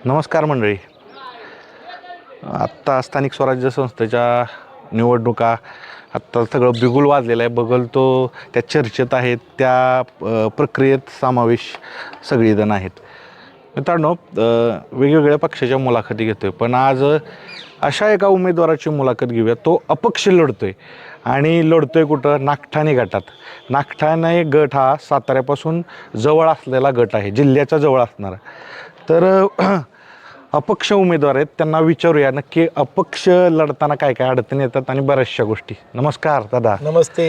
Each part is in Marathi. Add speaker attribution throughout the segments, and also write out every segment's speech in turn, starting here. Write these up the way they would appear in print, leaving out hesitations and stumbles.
Speaker 1: नमस्कार मंडळी. आत्ता स्थानिक स्वराज्य संस्थेच्या निवडणुका आत्ता सगळं बिगुल वाजलेलं आहे. बगल तो त्या चर्चेत आहेत, त्या प्रक्रियेत समावेश सगळीजण आहेत. मित्रांनो, वेगवेगळ्या पक्षाच्या मुलाखती घेतोय, पण आज अशा एका उमेदवाराची मुलाखत घेऊया. तो अपक्ष लढतोय आणि लढतोय कुठं? नागठाणे गटात. नागठाणे गट हा साताऱ्यापासून जवळ असलेला गट आहे, जिल्ह्याच्या जवळ असणारा. तर अपक्ष उमेदवार आहेत, त्यांना विचारूया नक्की अपक्ष लढताना काय काय अडचणी येतात आणि बऱ्याचशा गोष्टी. नमस्कार दादा.
Speaker 2: नमस्ते.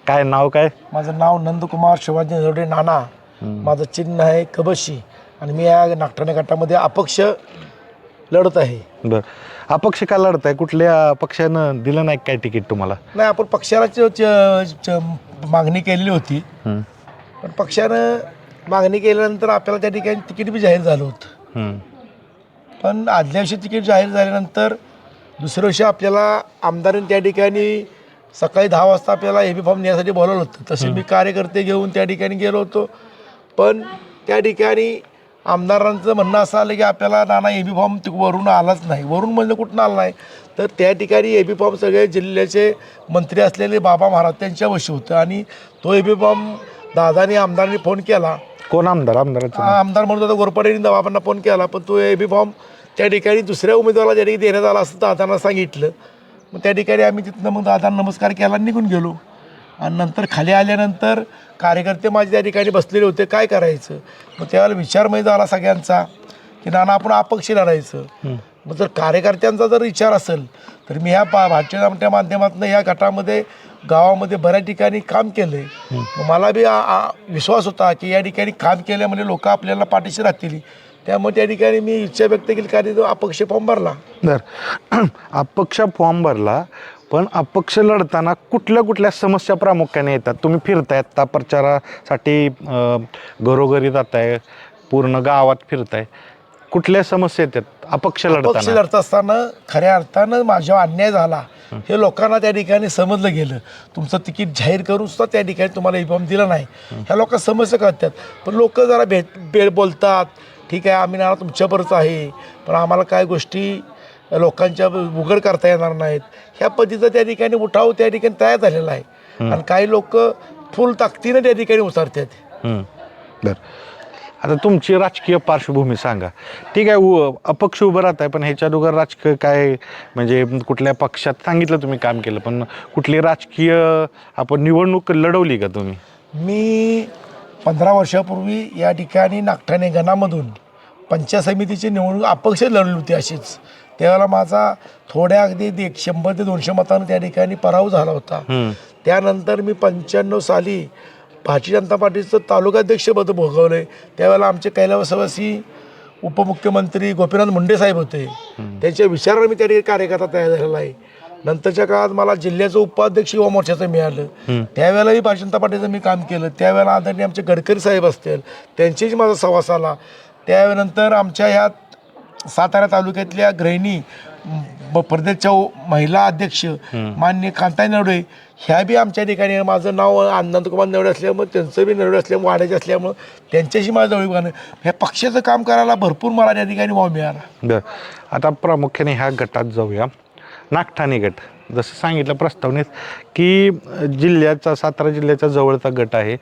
Speaker 1: काय नाव काय?
Speaker 2: माझं नाव नंदकुमार शिवाजी नरवडे नाना. माझं चिन्ह आहे कबशी आणि मी या नागठाणे गटामध्ये अपक्ष लढत आहे.
Speaker 1: बरं, अपक्ष का लढताय? कुठल्या पक्षानं दिलं नाही काय तिकीट तुम्हाला?
Speaker 2: नाही, आपण पक्षाला मागणी केलेली होती, पण पक्षानं मागणी केल्यानंतर आपल्याला त्या ठिकाणी तिकीट बी जाहीर झालं होतं. पण आदल्या वर्षी तिकीट जाहीर झाल्यानंतर दुसऱ्या वर्षी आपल्याला आमदारांनी त्या ठिकाणी सकाळी 10 वाजता आपल्याला AB फॉर्म नेण्यासाठी बोलवलं होतं. तसे मी कार्यकर्ते घेऊन त्या ठिकाणी गेलो होतो. पण त्या ठिकाणी आमदारांचं म्हणणं असं आलं की आपल्याला नाना AB फॉर्म वरून आलाच नाही. वरून म्हणजे कुठून आला नाही, तर त्या ठिकाणी AB फॉर्म सगळे जिल्ह्याचे मंत्री असलेले बाबा महाराज त्यांच्या वशी होतं आणि तो AB फॉर्म दादानी आमदारांनी फोन केला.
Speaker 1: कोण आमदार? आमदार
Speaker 2: म्हणून होता गोरपाडे बाबांना फोन केला, पण तो AB फॉर्म त्या ठिकाणी दुसऱ्या उमेदवाराला ज्या ठिकाणी देण्यात आला असं दादांना सांगितलं. मग त्या ठिकाणी आम्ही तिथनं मग दादांना नमस्कार केला, निघून गेलो. आणि नंतर खाली आल्यानंतर कार्यकर्ते माझे त्या ठिकाणी बसलेले होते, काय करायचं. मग त्यावेळेला विचार माहीत झाला सगळ्यांचा की नाना आपण अपक्ष लढायचं. मग जर कार्यकर्त्यांचा जर विचार असेल तर मी ह्या भाजपच्या माध्यमातून या गटामध्ये गावामध्ये बऱ्याच ठिकाणी काम केलं आहे. मला बी विश्वास होता की या ठिकाणी काम केल्यामुळे लोक आपल्याला पाठीशी राहतील. त्यामुळे त्या ठिकाणी मी इच्छा व्यक्त केली, कारण तो अपक्ष फॉर्म भरला.
Speaker 1: बरं, अपक्ष फॉर्म भरला, पण अपक्ष लढताना कुठल्या कुठल्या समस्या प्रामुख्याने येतात? तुम्ही फिरताय आता प्रचारासाठी, घरोघरी जाताय, पूर्ण गावात फिरताय, कुठल्या समस्या येतात अपक्ष
Speaker 2: लढत असताना? खऱ्या अर्थानं माझ्यावर अन्याय झाला हे लोकांना त्या ठिकाणी समजलं गेलं. तुमचं तिकीट जाहीर करून सुद्धा त्या ठिकाणी तुम्हाला E फॉर्म दिला नाही, ह्या लोकांना समस्या कळतात. पण लोक जरा बोलतात, ठीक आहे आम्ही नाना तुमच्याबरोबर आहे, पण आम्हाला काय गोष्टी लोकांच्या उघड करता येणार नाहीत, ह्या पद्धतीचा त्या ठिकाणी उठाव त्या ठिकाणी तयार झालेला आहे. आणि काही लोक फुल ताकदीनं त्या ठिकाणी उतरतात.
Speaker 1: बरं, आता तुमची राजकीय पार्श्वभूमी सांगा. ठीक आहे, अपक्ष उभं राहत आहे, पण ह्याच्या अगोदर राजकीय काय, म्हणजे कुठल्या पक्षात सांगितलं तुम्ही काम केलं, पण कुठली राजकीय आपण निवडणूक लढवली का तुम्ही?
Speaker 2: मी 15 वर्षापूर्वी या ठिकाणी नागठाणे गणामधून पंचायत समितीची निवडणूक अपक्ष लढली होती अशीच. त्यावेळेला माझा थोड्या अगदी 100 ते 200 मतांनी त्या ठिकाणी पराभव झाला होता. त्यानंतर मी 95 साली भारतीय जनता पार्टीचं तालुकाध्यक्षपद भोगवलं. त्यावेळेला आमचे कैलासवासी उपमुख्यमंत्री गोपीनाथ मुंडे साहेब होते, त्यांच्या विचारावर मी त्या ठिकाणी कार्यकर्ता तयार झालेला आहे. नंतरच्या काळात मला जिल्ह्याचं उपाध्यक्ष युवा मोर्चाचं मिळालं. त्यावेळेलाही भारतीय जनता पार्टीचं मी काम केलं. त्यावेळेला आदरणीय आमचे गडकरी साहेब असतील, त्यांच्याशी माझा सहवास आला. त्यानंतर आमच्या ह्या सातारा तालुक्यातल्या गृहिणी प्रदेशच्या महिला अध्यक्ष माननीय कांताई नरवडे, ह्या बी आमच्या ठिकाणी, माझं नाव नंदकुमार नरवडे असल्यामुळे त्यांचं बी नरवडे असल्यामुळे वाढायचे असल्यामुळं त्यांच्याशी माझं जवळ ह्या पक्षाचं काम करायला भरपूर मला त्या ठिकाणी वाव मिळाला.
Speaker 1: बरं, आता प्रामुख्याने ह्या गटात जाऊया. नागठाणे गट, जसं सांगितलं प्रस्तावनेत की जिल्ह्याचा, सातारा जिल्ह्याचा जवळचा गट आहे.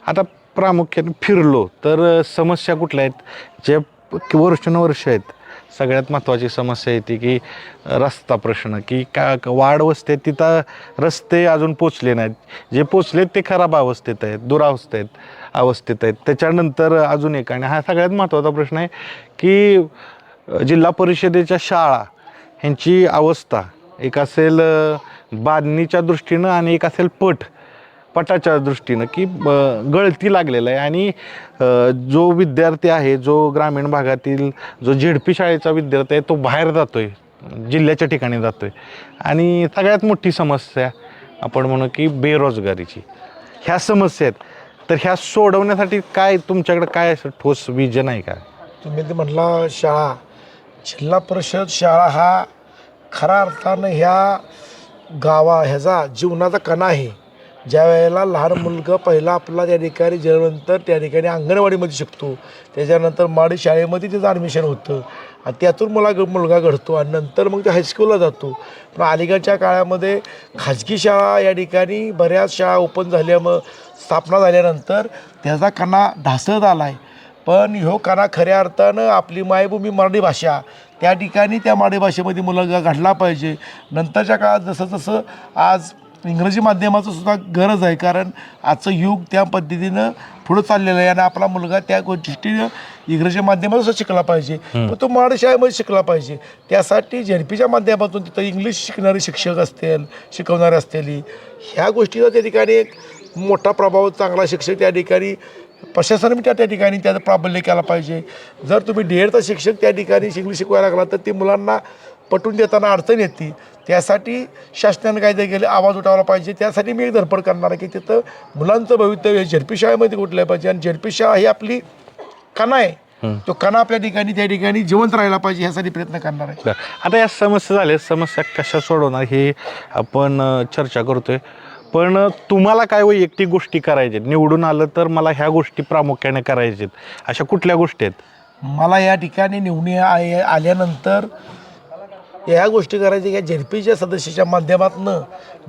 Speaker 1: आता प्रामुख्याने फिरलो तर समस्या कुठल्या आहेत जे वर्षानुवर्ष आहेत? सगळ्यात महत्त्वाची समस्या येते की रस्ता प्रश्न, की वाढ वस्ती आहेत, तिथं रस्ते अजून पोचले नाहीत. जे पोचलेत ते खराब अवस्थेत आहेत, अवस्थेत आहेत. त्याच्यानंतर अजून एक, आणि हा सगळ्यात महत्त्वाचा प्रश्न आहे की जिल्हा परिषदेच्या शाळा ह्यांची अवस्था, एक असेल बांधणीच्या दृष्टीनं आणि एक असेल पटाच्या दृष्टीनं, की गळती लागलेला आहे. आणि जो विद्यार्थी आहे, जो ग्रामीण भागातील जो झेडपी शाळेचा विद्यार्थी आहे, तो बाहेर जातोय, जिल्ह्याच्या ठिकाणी जातोय. आणि सगळ्यात मोठी समस्या आपण म्हणू की बेरोजगारीची. ह्या समस्या आहेत, तर ह्या सोडवण्यासाठी काय तुमच्याकडे काय असं ठोस विजन आहे का?
Speaker 2: तुम्ही ते म्हटला शाळा, जिल्हा परिषद शाळा हा खऱ्या अर्थानं ह्या ह्याचा जीवनाचा कणा आहे. ज्या वेळेला लहान मुलगा पहिला आपला त्या ठिकाणी जन्मानंतर त्या ठिकाणी अंगणवाडीमध्ये शिकतो, त्याच्यानंतर माडी शाळेमध्ये त्याचं ॲडमिशन होतं आणि त्यातून मुलगा घडतो आणि नंतर मग ते हायस्कूलला जातो. पण अलीकडच्या काळामध्ये खाजगी शाळा या ठिकाणी बऱ्याच शाळा ओपन झाल्यामुळं स्थापना झाल्यानंतर त्याचा कणा ढासळत आला आहे. पण ह्यो कणा खऱ्या अर्थानं आपली मायभूमी मराठी भाषा त्या ठिकाणी त्या मराठी भाषेमध्ये मुलगा घडला पाहिजे. नंतरच्या काळात जसं जसं आज इंग्रजी माध्यमाचं सुद्धा गरज आहे, कारण आजचं युग त्या पद्धतीनं पुढं चाललेलं आहे आणि आपला मुलगा त्या गोष्टीनं इंग्रजी माध्यमातून सुद्धा शिकला पाहिजे, पण तो मराठी शाळेमध्ये शिकला पाहिजे. त्यासाठी झेडपीच्या माध्यमातून तिथं इंग्लिश शिकणारे शिक्षक असतील, शिकवणारे असतील, ह्या गोष्टीचा त्या ठिकाणी एक मोठा प्रभाव, चांगला शिक्षक त्या ठिकाणी प्रशासनाने त्या ठिकाणी त्याचं प्राबल्य केला पाहिजे. जर तुम्ही DEDचा शिक्षक त्या ठिकाणी इंग्लिश शिकवायला लागला तर ती मुलांना पटवून देताना अडचण येते. त्यासाठी शासनाने कायदे केले, आवाज उठवला पाहिजे. त्यासाठी मी एक धडपड करणार आहे की तिथं मुलांचं भवितव्य झेडपी शाळेमध्ये कुठलं पाहिजे आणि झेडपी शाळा ही आपली कणा आहे, तो कणा आपल्या ठिकाणी त्या ठिकाणी जिवंत राहायला पाहिजे, ह्यासाठी प्रयत्न करणार आहे.
Speaker 1: आता या समस्या झाल्या, समस्या कशा सोडवणार हे आपण चर्चा करतोय. पण तुम्हाला काय वैयक्तिक गोष्टी करायच्यात, निवडून आलं तर मला ह्या गोष्टी प्रामुख्याने करायच्यात, अशा कुठल्या गोष्टी आहेत?
Speaker 2: मला या ठिकाणी निवडून आल्यानंतर ह्या गोष्टी करायच्या की झेडपीच्या सदस्याच्या माध्यमातून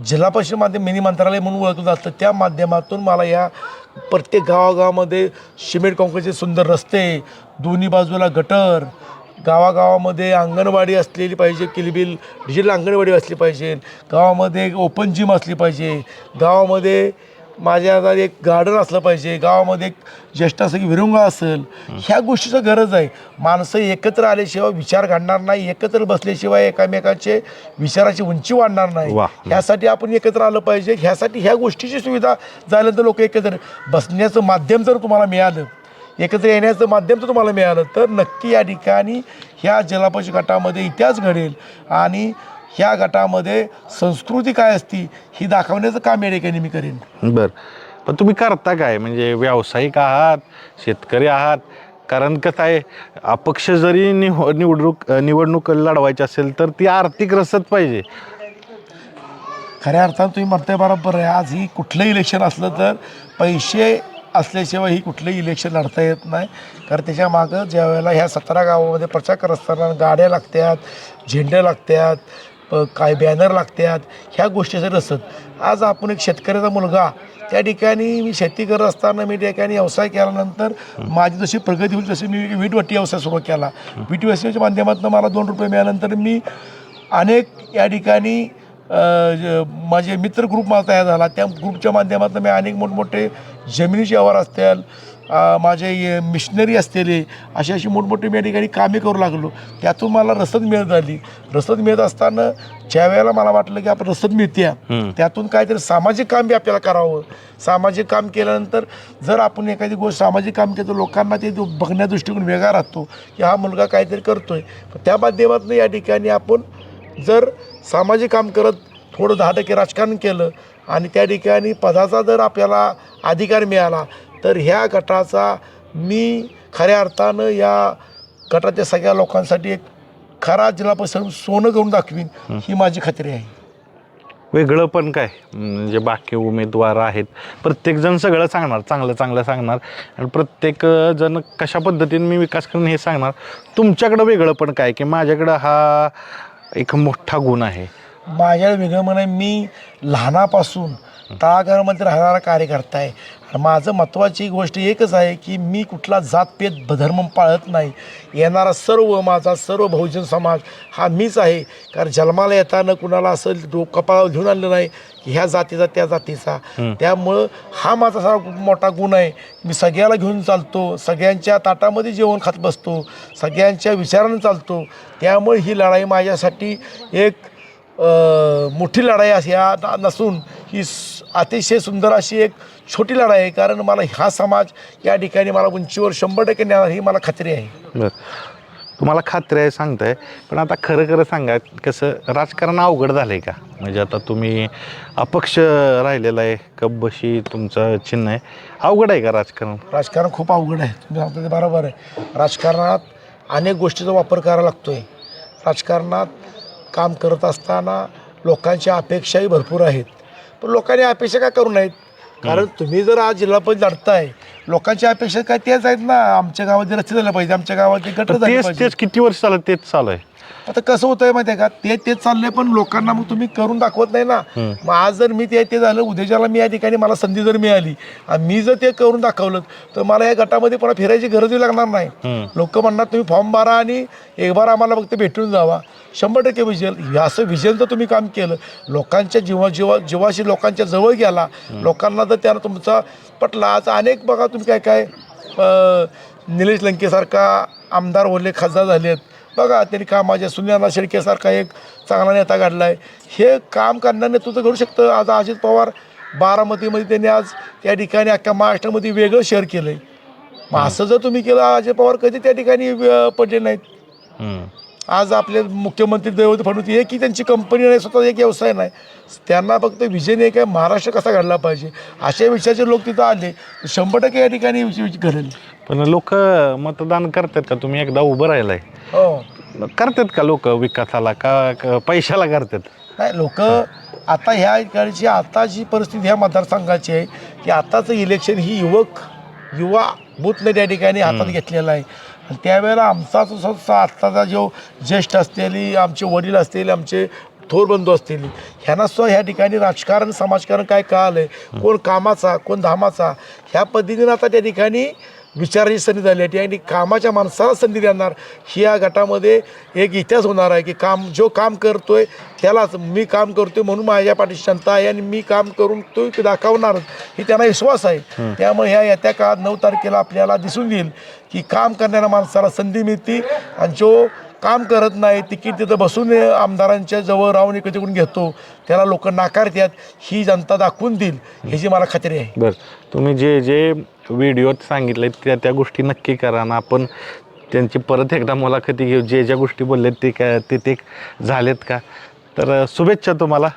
Speaker 2: जिल्हा परिषद माध्यम मिनी मंत्रालय म्हणून ओळखलं जातं, त्या माध्यमातून मला या प्रत्येक गावागावामध्ये सिमेंट काँक्रीटचे सुंदर रस्ते, दोन्ही बाजूला गटर, गावागावामध्ये अंगणवाडी असलेली पाहिजे, किलबिल डिजिटल अंगणवाडी असली पाहिजे, गावामध्ये एक ओपन जिम असली पाहिजे, गावामध्ये माझ्या आता एक गार्डन असलं पाहिजे, गावामध्ये एक ज्येष्ठ असं की विरंगुळा असेल. ह्या गोष्टीचं गरज आहे. माणसं एकत्र आल्याशिवाय विचार घडणार नाही, एकत्र बसल्याशिवाय एकामेकाचे विचाराची उंची वाढणार नाही. ह्यासाठी आपण एकत्र आलं पाहिजे. ह्यासाठी ह्या गोष्टीची सुविधा झाल्यानंतर लोक एकत्र बसण्याचं माध्यम जर तुम्हाला मिळालं, एकत्र येण्याचं माध्यम जर तुम्हाला मिळालं तर नक्की या ठिकाणी ह्या जिल्हा परिषद गटामध्ये इतिहास घडेल आणि ह्या गटामध्ये संस्कृती काय असती ही दाखवण्याचं काम या ठिकाणी मी करेन.
Speaker 1: बरं, पण तुम्ही करता काय? म्हणजे व्यावसायिक आहात, शेतकरी आहात? कारण कसं आहे, अपक्ष जरी निवडणूक लढवायची असेल तर ती आर्थिक रसद पाहिजे.
Speaker 2: खऱ्या अर्थानं तुम्ही म्हणताय बरोबर आहे. आज ही कुठलंही इलेक्शन असलं तर पैसे असल्याशिवाय ही कुठलंही इलेक्शन लढता येत नाही. कारण त्याच्या मागं ज्या वेळेला ह्या 17 गावामध्ये प्रचार करत असताना गाड्या लागतात, झेंडे लागतात, काय बॅनर लागतात, ह्या गोष्टीचं रसद. आज आपण एक शेतकऱ्याचा मुलगा त्या ठिकाणी मी शेती करत असताना मी त्या ठिकाणी व्यवसाय केल्यानंतर माझी जशी प्रगती होईल तशी मी वीटभट्टी व्यवसाय सुरू केला. वीटभट्टीच्या माध्यमातून मला 2 रुपये मिळाल्यानंतर मी अनेक या ठिकाणी माझे मित्र ग्रुप माझा तयार झाला. त्या ग्रुपच्या माध्यमातून मी अनेक मोठमोठे जमिनीचे व्यवहार असतील, माझे मिशनरी असलेले अशी मोठमोठे मी या ठिकाणी कामे करू लागलो. त्यातून मला रसद मिळत आली. रसद मिळत असताना ज्या वेळेला मला वाटलं की आपण रसद मिळते, त्यातून काहीतरी सामाजिक काम बी आपल्याला करावं. सामाजिक काम केल्यानंतर जर आपण एखादी गोष्ट सामाजिक काम केलं तर लोकांना ते बघण्या दृष्टिकोन वेगळा राहतो की हा मुलगा काहीतरी करतोय. त्या माध्यमातून या ठिकाणी आपण जर सामाजिक काम करत थोडं 10% राजकारण केलं आणि त्या ठिकाणी पदाचा जर आपल्याला अधिकार मिळाला तर ह्या गटाचा मी खऱ्या अर्थानं या गटाच्या सगळ्या लोकांसाठी एक खरा जिल्हा परिषद सोनं करून दाखवीन ही माझी खात्री आहे.
Speaker 1: वेगळं पण काय, म्हणजे बाकी उमेदवार आहेत, प्रत्येकजण सगळं सांगणार, चांगलं सांगणार आणि प्रत्येक जण कशा पद्धतीने मी विकास करेन हे सांगणार. तुमच्याकडं वेगळं पण काय की माझ्याकडं हा एक मोठा गुण आहे?
Speaker 2: माझ्या वेगळं म्हणे मी लहानापासून तळागाळामध्ये राहणारा कार्यकर्ता आहे. माझं महत्त्वाची गोष्ट एकच आहे की मी कुठला जातपेद धर्म पाळत नाही. येणारा माझा सर्व बहुजन समाज हा मीच आहे. कारण जन्माला येताना कुणाला असं कपाळावर घेऊन आलं नाही की ह्या जातीचा त्या जातीचा. त्यामुळं हा माझा सर्वात मोठा गुण आहे. मी सगळ्याला घेऊन चालतो, सगळ्यांच्या ताटामध्ये जेवण खात बसतो, सगळ्यांच्या विचारानं चालतो. त्यामुळे ही लढाई माझ्यासाठी एक मोठी लढाई अशी नसून ही अतिशय सुंदर अशी एक छोटी लढाई आहे. कारण मला हा समाज या ठिकाणी मला उंचीवर 100% नेणार ही मला खात्री आहे.
Speaker 1: बरं, तुम्हाला खात्री आहे सांगताय, पण आता खरं सांगा, कसं राजकारण अवघड झालं आहे का? म्हणजे आता तुम्ही अपक्ष राहिलेला आहे, कब्बशी तुमचं चिन्ह आहे, अवघड आहे का राजकारण?
Speaker 2: राजकारण खूप अवघड आहे. तुम्ही सांगता ते बरोबर आहे. राजकारणात अनेक गोष्टीचा वापर करावा लागतो आहे. राजकारणात काम करत असताना लोकांच्या अपेक्षाही भरपूर आहेत. पण लोकांनी अपेक्षा काय करू नयेत. कारण तुम्ही जर आज जिल्हा परिषद लढताय, लोकांच्या अपेक्षा काय तेच आहेत ना, आमच्या गावात रस्ते झाले पाहिजे, आमच्या गावात गटर झाले
Speaker 1: तेच
Speaker 2: पाहिजे.
Speaker 1: तेच किती वर्ष चालत तेच चालू आहे.
Speaker 2: आता कसं होतंय माहिती आहे का, तेच चाललंय पण लोकांना मग तुम्ही करून दाखवत नाही ना. मग आज जर मी ते झालं, उद्याच्याला मी या ठिकाणी मला संधी जर मिळाली आणि मी जर ते करून दाखवलं तर मला या गटामध्ये पुन्हा फिरायची गरजही लागणार नाही. लोक म्हणणार तुम्ही फॉर्म भरा आणि एक बार आम्हाला फक्त भेटून जावा. 100% विजन, असं विजन जर तुम्ही काम केलं, लोकांच्या जीवाशी लोकांच्या जवळ गेला, लोकांना जर त्यानं तुमचा पटला. आज अनेक बघा तुम्ही काय निलेश लंकेसारखा आमदार ओले खासदार झाले आहेत बघा, त्यांनी कामाच्या सुनील शेळकेसारखा एक चांगला नेता घडला आहे. हे काम करणारं नेतृत्व घडू शकतं. आज अजित पवार बारामतीमध्ये त्यांनी आज त्या ठिकाणी अख्ख्या महाराष्ट्रामध्ये वेगळं शहर केलं आहे. मग असं जर तुम्ही केलं, अजित पवार कधी त्या ठिकाणी पडले नाहीत. आज आपले मुख्यमंत्री देवेंद्र फडणवीस हे की त्यांची कंपनी नाही, स्वतः एक व्यवसाय नाही, त्यांना फक्त विजन एक आहे, महाराष्ट्र कसा घडला पाहिजे. अशा विषयाचे लोक तिथं आले 100% या ठिकाणी घडेल.
Speaker 1: पण लोक मतदान करतात का? तुम्ही एकदा उभं राहिलाय,
Speaker 2: हो
Speaker 1: करतात का लोक विकासाला का पैशाला करतात?
Speaker 2: नाही, लोक आता ह्या ठिकाणची आता जी परिस्थिती ह्या मतदारसंघाची आहे की आताचं इलेक्शन ही युवा बूथने त्या ठिकाणी हातात घेतलेला आहे. आणि त्यावेळेला आमचा जो आत्ताचा जो ज्येष्ठ असलेली आमचे वडील असतील, आमचे थोर बंधू असतील, ह्यांना सुद्धा ह्या ठिकाणी राजकारण समाजकारण काय कळालं आहे, कोण कामाचा कोण धामाचा, ह्या पद्धतीनं आता त्या ठिकाणी विचाराची संधी झाली आहे. आणि कामाच्या माणसाला संधी देणार ही या गटामध्ये एक इतिहास होणार आहे की जो काम करतोय त्यालाच मी काम करतोय म्हणून माझ्या पाठीशी क्षमता आहे आणि मी काम करून तो दाखवणारच ही त्यांना विश्वास आहे. त्यामुळे ह्या येत्या काळात 9 तारखेला आपल्याला दिसून येईल की काम करणाऱ्या माणसाला संधी मिळते आणि जो काम करत नाही, तिकीट तिथं बसून आमदारांच्या जवळ राहून इकडे घेतो, त्याला लोक नाकारतात, ही जनता दाखवून देईल ह्याची मला खात्री आहे.
Speaker 1: बरं, तुम्ही जे व्हिडिओत सांगितले त्या गोष्टी नक्की करा ना. आपण त्यांची परत एकदा मुलाखती घेऊ, ज्या गोष्टी बोललेत ते झालेत का? तर शुभेच्छा तुम्हाला.